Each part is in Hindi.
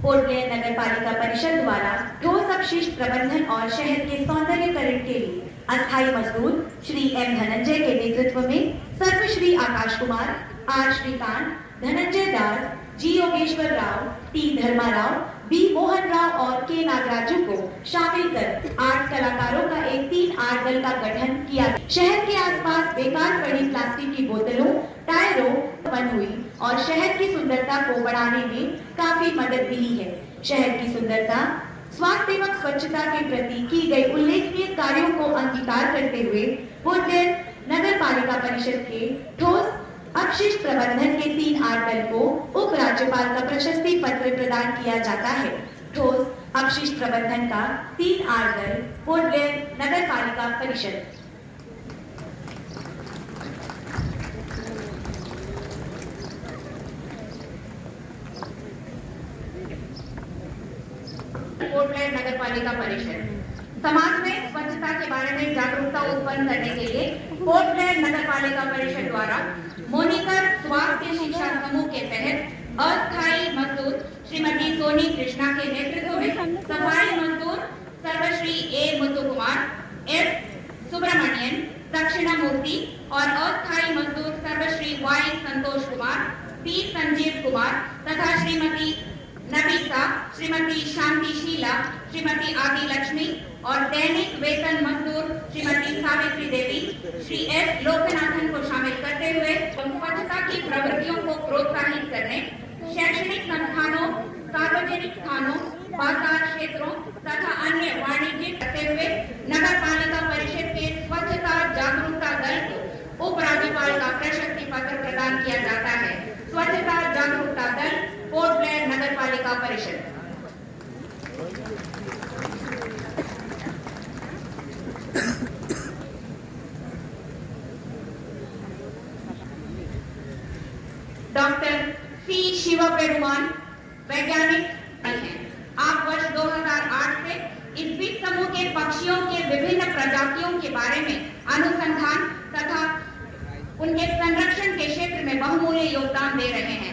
पोर्ट ब्लेयर नगर पालिका परिषद द्वारा ठोस अपशिष्ट प्रबंधन और शहर के सौंदर्यकरण के लिए अस्थायी मजदूर श्री एम धनंजय के नेतृत्व में Sarvashri Akash Kumar, R Srikanth, Dhananjay Das, G Yogeshwar Rao, T Dharma Rao, B Mohan Rao और के नागराजू को शामिल कर 8 कलाकारों का एक 3 आर्ट दल का गठन किया। शहर के आसपास बेकार पड़ी प्लास्टिक की बोतलों, टायरों बंद हुई और शहर की सुंदरता को बढ़ाने में काफी मदद मिली है। शहर की सुंदरता, स्वास्थ्य एवं स्वच्छता के प्रति की गई उल्लेखनीय कार्यों को अंगीकार करते हुए पोर्ट ब्लेयर नगर पालिका परिषद के ठोस अपशिष्ट प्रबंधन के 3 आर्ट दल को उप राज्यपाल का प्रशस्ति पत्र प्रदान किया जाता है। ठोस अपशिष्ट प्रबंधन का 3 आर्ट दल पोर्ट ब्लेयर नगर पालिका परिषद। पोर्ट ब्लेयर नगर पालिका परिषद समाज में स्वच्छता के बारे में जागरूकता उत्पन्न करने के लिए पोर्ट ब्लेयर नगर पालिका परिषद द्वारा मोनिकर स्वास्थ्य शिक्षा समूह के तहत अस्थायी मजदूर श्रीमती सोनी कृष्णा के नेतृत्व में सफाई मजदूर सर्वश्री ए मुत्तु कुमार, एस सुब्रमण्यन, दक्षिणामूर्ति और अस्थायी मजदूर सर्वश्री वाई संतोष कुमार, पी संजीव कुमार तथा श्रीमती नबीसा, श्रीमती शांति शीला, श्रीमती आदि लक्ष्मी और दैनिक वेतन मजदूर श्रीमती सावित्री देवी, श्री एस लोकनाथन को शामिल करते हुए स्वच्छता की प्रवृत्तियों को प्रोत्साहित करने शैक्षणिक संस्थानों, सार्वजनिक स्थानों, बाजार क्षेत्रों तथा अन्य वाणिज्यिक करते हुए नगर पालिका परिषद के स्वच्छता जागरूकता दल को उप राज्यपाल का प्रशस्ति पत्र प्रदान किया जाता है। स्वच्छता जागरूकता दल पोर्ट ब्लेयर नगर पालिका परिषद। डॉक्टर सी शिव पेरुमान, वैज्ञानिक हैं। आप वर्ष 2008 से इस वित्त समूह के पक्षियों के विभिन्न प्रजातियों के बारे में अनुसंधान तथा उनके संरक्षण के क्षेत्र में बहुमूल्य योगदान दे रहे हैं।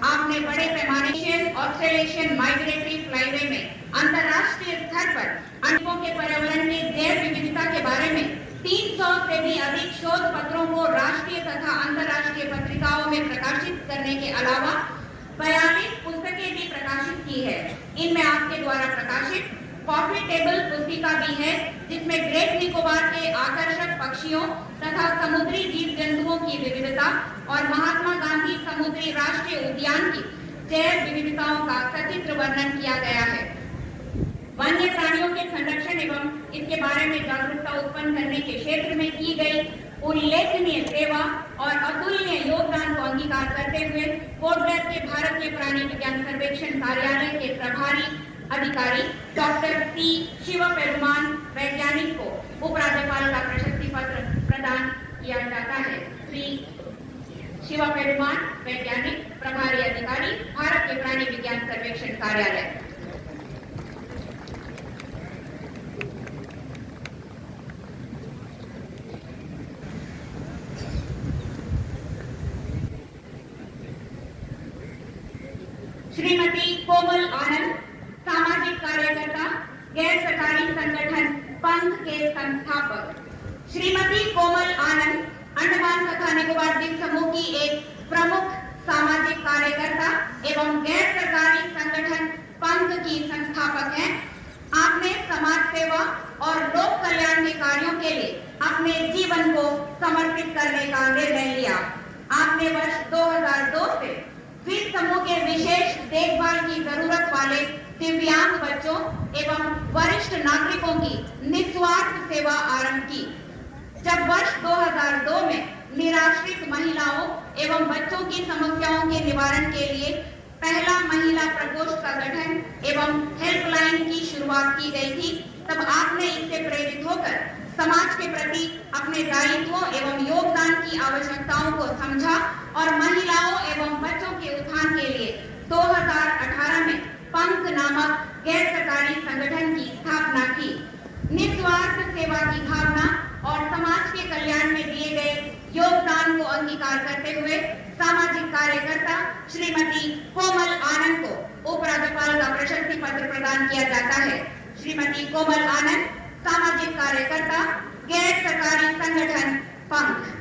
आपने बड़े पैमाने ऑस्ट्रेलेशियन माइग्रेटरी फ्लाईवे में अंतर्राष्ट्रीय स्तर पर अंडों के पर्यावरण में जैव विविधता के बारे में 300 से भी अधिक शोध पत्रों को राष्ट्रीय तथा अंतर्राष्ट्रीय पत्रिकाओं में प्रकाशित करने के अलावा 42 पुस्तकें भी प्रकाशित की है। इनमें आपके द्वारा प्रकाशित कॉफी टेबल पुस्तिका भी है, जिसमें ग्रेट निकोबार के आकर्षक पक्षियों तथा समुद्री जीव जंतुओं की विविधता और महात्मा गांधी समुद्री राष्ट्रीय उद्यान की जैव विविधताओं का सचित्र वर्णन किया गया है। वन्य प्राणियों के संरक्षण एवं इसके बारे में जागरूकता उत्पन्न करने के क्षेत्र में की गई उल्लेखनीय सेवा और अतुलनीय योगदान को अंगीकार करते हुए पोर्ट ब्लेयर के भारतीय प्राणी विज्ञान सर्वेक्षण कार्यालय के प्रभारी अधिकारी डॉक्टर सी शिव पेरुमान, वैज्ञानिक को उप राज्यपाल का प्रशस्ति पत्र प्रदान किया जाता है। श्री शिव पेरुमान, वैज्ञानिक, प्रभारी अधिकारी, भारत के प्राणी विज्ञान सर्वेक्षण कार्यालय। श्रीमती कोमल आनंद, सामाजिक कार्यकर्ता, गैर सरकारी संगठन पंथ के संस्थापक। श्रीमती कोमल आनंद अंडमान तथा निकोबार द्वीप समूह की एक प्रमुख सामाजिक कार्यकर्ता एवं गैर सरकारी संगठन पंथ की संस्थापक हैं। आपने समाज सेवा और लोक कल्याण के कार्यों के लिए अपने जीवन को समर्पित करने का निर्णय लिया। आपने वर्ष 2002 से द्वीप समूह के विशेष देखभाल की जरूरत वाले दिव्यांग बच्चों एवं वरिष्ठ नागरिकों की निस्वार्थ सेवा आरंभ की। जब वर्ष 2002 में निराश्रित महिलाओं एवं बच्चों की समस्याओं के निवारण के लिए पहला महिला प्रकोष्ठ का गठन एवं हेल्पलाइन की शुरुआत की गई थी, तब आपने इससे प्रेरित होकर समाज के प्रति अपने दायित्वों एवं योगदान की आवश्यकताओं को समझा और महिलाओं एवं बच्चों के उत्थान के लिए 2018 में पंथ नामक गैर सरकारी संगठन की स्थापना की। निस्वार्थ सेवा की भावना और समाज के कल्याण में दिए गए योगदान को अंगीकार करते हुए सामाजिक कार्यकर्ता श्रीमती कोमल आनंद को उपराज्यपाल का प्रशस्ति पत्र प्रदान किया जाता है श्रीमती कोमल आनंद, सामाजिक कार्यकर्ता, गैर सरकारी संगठन पंख।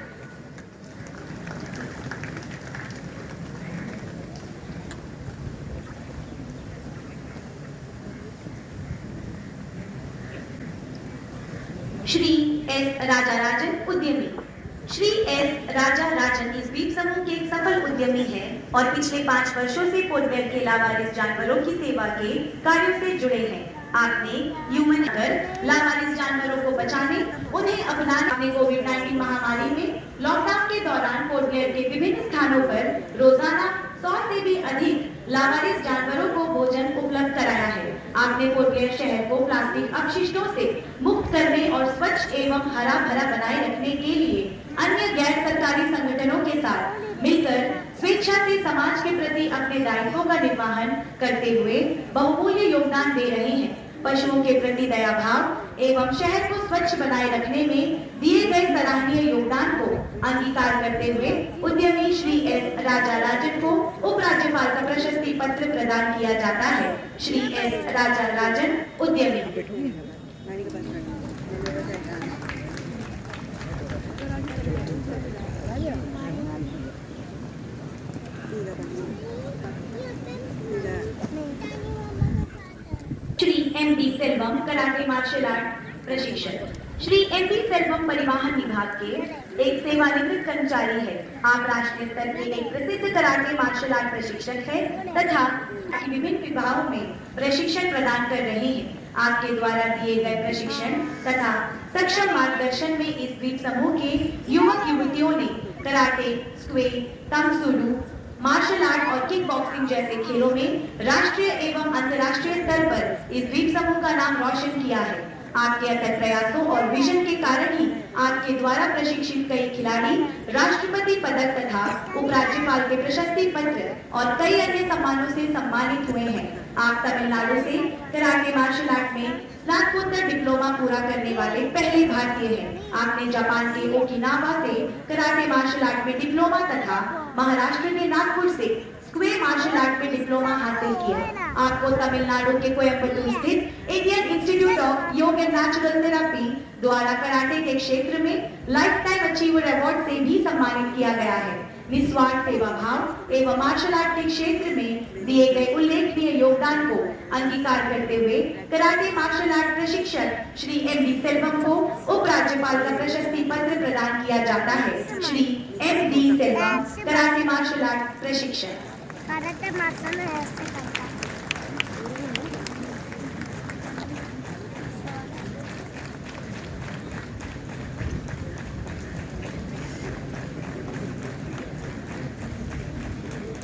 श्री एस राजाराजन, उद्यमी। श्री एस राजाराजन इस द्वीप समूह के सफल उद्यमी हैं और पिछले 5 वर्षों से पोर्ट ब्लेयर के लावारिस जानवरों की सेवा के कार्यों से जुड़े हैं। आपने ह्यूमन लावारिस जानवरों को बचाने, उन्हें अपनाने, अपने कोविड-19 महामारी में लॉकडाउन के दौरान पोर्ट ब्लेयर के विभिन्न स्थानों पर रोजाना 100 से भी अधिक लावारिस जानवरों को भोजन उपलब्ध कराया है। आपने पोर्ट ब्लेयर शहर को प्लास्टिक अपशिष्टों से मुक्त करने और स्वच्छ एवं हरा भरा बनाए रखने के लिए अन्य गैर सरकारी संगठनों के साथ मिलकर स्वेच्छा से समाज के प्रति अपने दायित्वों का निर्वहन करते हुए बहुमूल्य योगदान दे रहे हैं। पशुओं के प्रति दया भाव एवं शहर को स्वच्छ बनाए रखने में दिए गए सराहनीय योगदान को अंगीकार करते हुए उद्यमी श्री एस राजाराजन को उपराज्यपाल का प्रशस्ति पत्र प्रदान किया जाता है। श्री एस राजाराजन, उद्यमी। Shri M D Selvam, karate martial art प्रशिक्षक। श्री एम डी सेल्वम परिवहन विभाग के एक सेवानिवृत्त कर्मचारी है। आप राष्ट्रीय स्तर के एक प्रसिद्ध कराटे मार्शल आर्ट प्रशिक्षक है तथा विभिन्न विभागों में प्रशिक्षण प्रदान कर रहे हैं। आपके द्वारा दिए गए प्रशिक्षण तथा सक्षम मार्गदर्शन में इस द्वीप समूह के युवक युवतियों ने कराटे, स्क्वे, तंग सुडू, मार्शल आर्ट और किक बॉक्सिंग जैसे खेलों में राष्ट्रीय एवं अंतर्राष्ट्रीय स्तर पर इस द्वीप समूह का नाम रोशन किया है। आपके अथक प्रयासों और विजन के कारण ही आपके द्वारा प्रशिक्षित कई खिलाड़ी राष्ट्रपति पदक तथा उपराज्यपाल के प्रशस्ति पत्र और कई अन्य सम्मानों से सम्मानित हुए हैं। आप तमिलनाडु से कराटे मार्शल आर्ट में स्नातकोत्तर डिप्लोमा पूरा करने वाले पहले भारतीय हैं। आपने जापान के ओकिनावा से कराटे मार्शल आर्ट में डिप्लोमा तथा महाराष्ट्र के नागपुर से स्क्वे मार्शल आर्ट में डिप्लोमा हासिल किया। आपको तमिलनाडु के कोयम्बटूर स्थित इंडियन इंस्टीट्यूट ऑफ योग एंड नेचुरल थेरेपी द्वारा कराटे के क्षेत्र में लाइफ टाइम अचीवर अवार्ड से भी सम्मानित किया गया है। निस्वार्थ सेवा भाव एवं मार्शल आर्ट के क्षेत्र में दिए गए उल्लेखनीय योगदान को अंगीकार करते हुए कराटे मार्शल आर्ट प्रशिक्षक श्री एम डी सेल्वम को उपराज्यपाल का प्रशस्ति पत्र प्रदान किया जाता है। Shri M D Selvam, karate martial art प्रशिक्षक। कराटे मार्शल ऐसे करता है।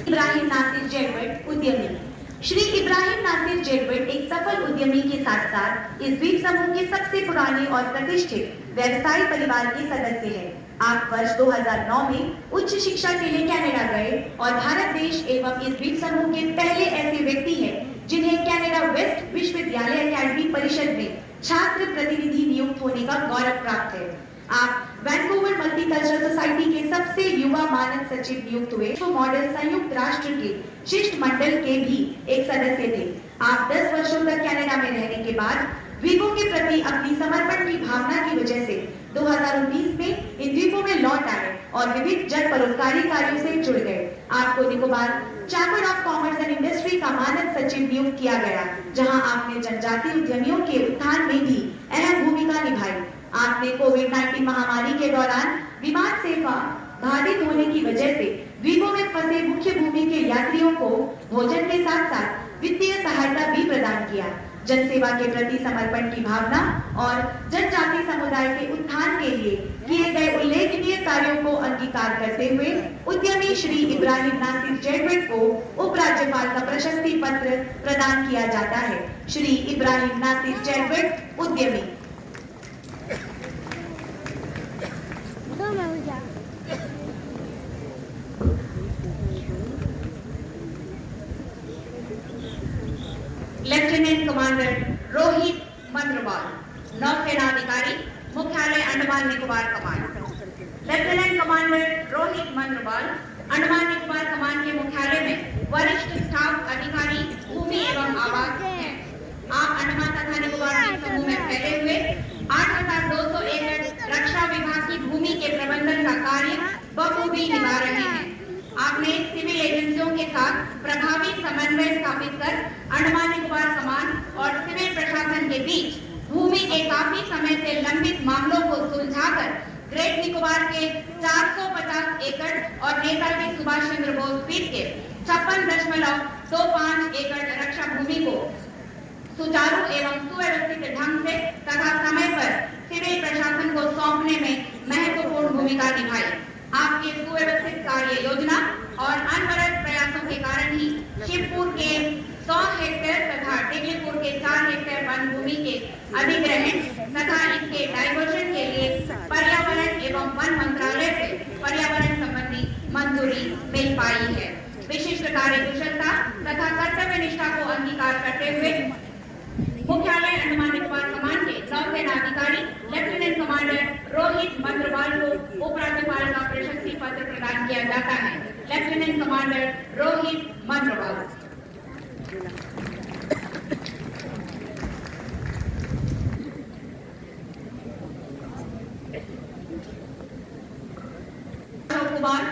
इब्राहिम नासिर जेडवर्ड, उद्यमी। श्री इब्राहिम नासिर जेडवर्ड एक सफल उद्यमी के साथ साथ इस द्वीप समूह के सबसे पुराने और प्रतिष्ठित व्यवसायी परिवार के सदस्य हैं। आप वर्ष 2009 में उच्च शिक्षा के लिए कनाडा गए और भारत देश एवं इस द्वीप समूह के पहले ऐसे व्यक्ति हैं जिन्हें कनाडा वेस्ट विश्वविद्यालय अकेडमी परिषद में छात्र प्रतिनिधि नियुक्त होने का गौरव प्राप्त है। आप वैंकूवर मल्टीकल्चरल सोसाइटी के सबसे युवा मानद सचिव नियुक्त हुए। तो मॉडल संयुक्त राष्ट्र के शिष्टमंडल के भी एक सदस्य थे। आप 10 वर्षों तक कनाडा में रहने के बाद द्वीपों के प्रति अपनी समर्पण की भावना की वजह से 2019 में इन द्वीपों में लौट आए और विविध जन परोपकारी कार्यों से जुड़ गए। आपको Nicobar chamber of commerce and industry का मानद सचिव नियुक्त किया गया, जहां आपने जनजातीय उद्यमियों के उत्थान में भी अहम भूमिका निभाई। आपने कोविड-19 महामारी के दौरान विमान सेवा बाधित होने की वजह से द्वीपों में फंसे मुख्य भूमि के यात्रियों को भोजन के साथ साथ वित्तीय सहायता भी प्रदान किया। जनसेवा के प्रति समर्पण की भावना और जनजातीय समुदाय के उत्थान के लिए किए गए उल्लेखनीय कार्यों को अंगीकार करते हुए उद्यमी श्री इब्राहिम नासिर जेडवर्ड को उपराज्यपाल का प्रशस्ति पत्र प्रदान किया जाता है। श्री इब्राहिम नासिर जेडवर्ड, उद्यमी। लेफ्टिनेंट कमांडर रोहित मंद्रवाल, नौसेना अधिकारी, मुख्यालय अंडमान निकोबार कमान। लेफ्टिनेंट कमांडर रोहित मंद्रवाल अंडमान निकोबार कमान के मुख्यालय में वरिष्ठ स्टाफ अधिकारी भूमि एवं आवास है। आप अंडमान तथा निकोबार द्वीप समूह में फैले हुए 8,200 एकड़ रक्षा विभाग की भूमि के प्रबंधन का कार्य बखूबी निभा रहे हैं। आपने सिविल एजेंसियों के साथ प्रभावी समन्वय स्थापित कर अंडमान निकोबार कमान और सिविल प्रशासन के बीच भूमि के काफी समय से लंबित मामलों को सुलझाकर ग्रेट निकोबार के 450 एकड़ और नेताजी सुभाष चंद्र बोस द्वीप के 56.25 एकड़ रक्षा भूमि को सुचारू एवं सुव्यवस्थित ढंग से तथा समय पर सिविल प्रशासन को सौंपने में महत्वपूर्ण भूमिका निभाई। आपकी सुव्यवस्थित कार्य योजना और अनवरत प्रयासों के कारण ही शिवपुर के 100 हेक्टेयर तथा टिकलीपुर के 4 हेक्टेयर वन भूमि के अधिग्रहण तथा इसके डाइवर्जन के लिए पर्यावरण एवं वन मंत्रालय से पर्यावरण संबंधी मंजूरी मिल पाई है। विशिष्ट कार्य कुशलता तथा कर्तव्य निष्ठा को अंगीकार करते हुए मुख्यालय अंडमान निकोबार कमान के नौसेना अधिकारी लेफ्टिनेंट कमांडर रोहित मंद्रवाल को उपराज्यपाल का प्रशस्ति पत्र प्रदान किया जाता है। Lieutenant commander Rohit Mandrawal. अशोक कुमार,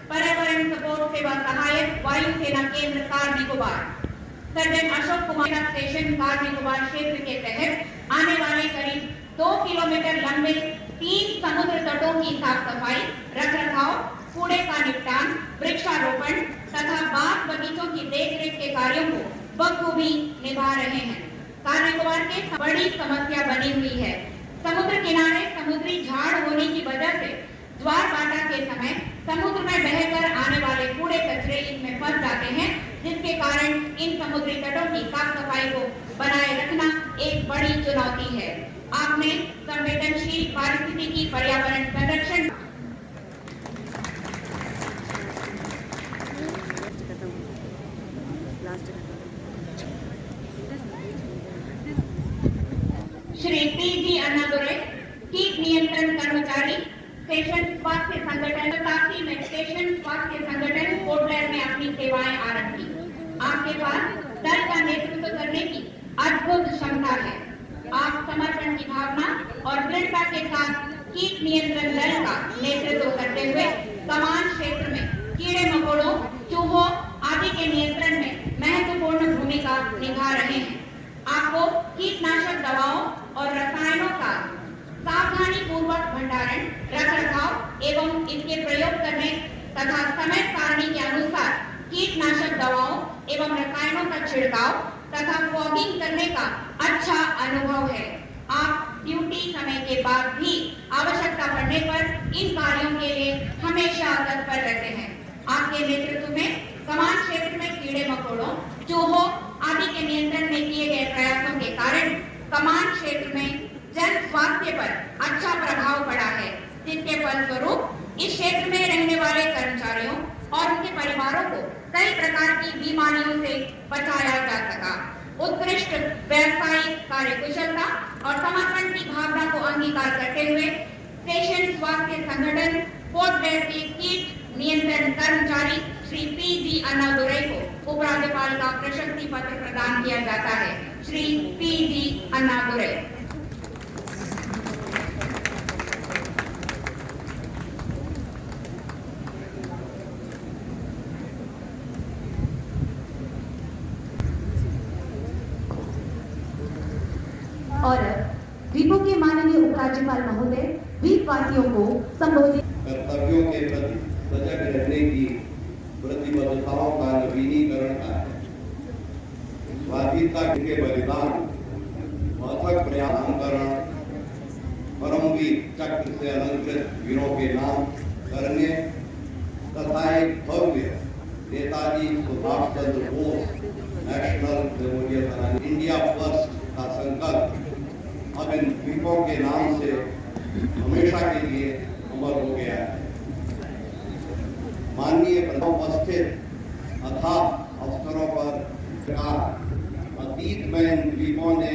पर्यावरण सपोर्ट सेवा सहायक, वायुसेना केंद्र कार निकोबार। सर्जन अशोक कुमार स्टेशन कार निकोबार क्षेत्र के तहत आने वाले करीब 2 किलोमीटर लंबे 3 समुद्र तटों की साफ सफाई, रखरखाव, कूड़े का निपटान, वृक्षारोपण तथा बाग बगीचों की देखरेख के कार्यों को बखूबी निभा रहे हैं। कार निकोबार के बड़ी समस्या बनी हुई है। समुद्र किनारे समुद्री झाड़ होने की वजह से ज्वार बाटा के समय समुद्र में बहकर आने वाले कूड़े कचरे इसमें फंस जाते हैं, जिसके कारण इन समुद्री तटों की साफ सफाई को बनाए रखना एक बड़ी चुनौती है। आपने संवेदनशील पारिस्थितिकी पर्यावरण संरक्षण श्री पी.जी. अन्नादुरै, कीट नियंत्रण कर्मचारी, स्टेशन स्वास्थ्य संगठन साथी में स्टेशन स्वास्थ्य संगठन पोर्ट ब्लेयर में अपनी सेवाएं आरंभ की। आपके पास दल का नेतृत्व करने की अद्भुत क्षमता है। आप समर्पण की भावना और दृढ़ता के साथ कीट नियंत्रण दल का नेतृत्व करते हुए कमान क्षेत्र में कीड़े मकोड़ों, चूहों आदि के नियंत्रण में महत्वपूर्ण भूमिका निभा रहे हैं। आपको कीटनाशक दवाओं और रसायनों का सावधानी पूर्वक भंडारण, रखरखाव एवं इनके प्रयोग करने तथा समय सारणी के अनुसार कीटनाशक दवाओं एवं रसायनों का छिड़काव तथा फॉगिंग करने का अच्छा अनुभव है। आप ड्यूटी समय के बाद भी आवश्यकता पड़ने पर इन कार्यों के लिए हमेशा तत्पर रहते हैं। आपके नेतृत्व में कमान क्षेत्र में कीड़े मकोड़ों, चूहों आदि के नियंत्रण में किए गए प्रयासों के कारण कमान क्षेत्र में जन स्वास्थ्य पर अच्छा प्रभाव पड़ा है, जिसके फलस्वरूप इस क्षेत्र में रहने वाले कर्मचारियों और उनके परिवारों को कई प्रकार की बीमारियों से बचाया जा सका। उत्कृष्ट व्यावसायिक कार्यकुशलता और समर्पण की भावना को अंगीकार करते हुए स्टेशन स्वास्थ्य संगठन पोर्ट ब्लेयर के कीट नियंत्रण कर्मचारी श्री पी.जी. अन्नादुरै को उपराज्यपाल का प्रशस्ति पत्र प्रदान किया जाता है। श्री पी.जी. अन्नादुरै। और द्वीपों के माननीय उपराज्यपाल महोदय द्वीपवासियों को संबोधित कर्तव्यों के प्रति सजग रहने की प्रतिबद्धताओं का नवीनीकरण है। स्वाधीनता के बलिदान, अथक प्रयासकरण, परमवीर चक्र से अलंकृत वीरों के नाम करने तथा एक भव्य नेताजी सुभाष चंद्र बोस नेशनल मेमोरियल बनाने इंडिया फर्स्ट का संकल्प अब इन द्वीपों के नाम से हमेशा के लिए अमर हो गया है। माननीय उपस्थित अथाह अवसरों पर अतीत में इन द्वीपों ने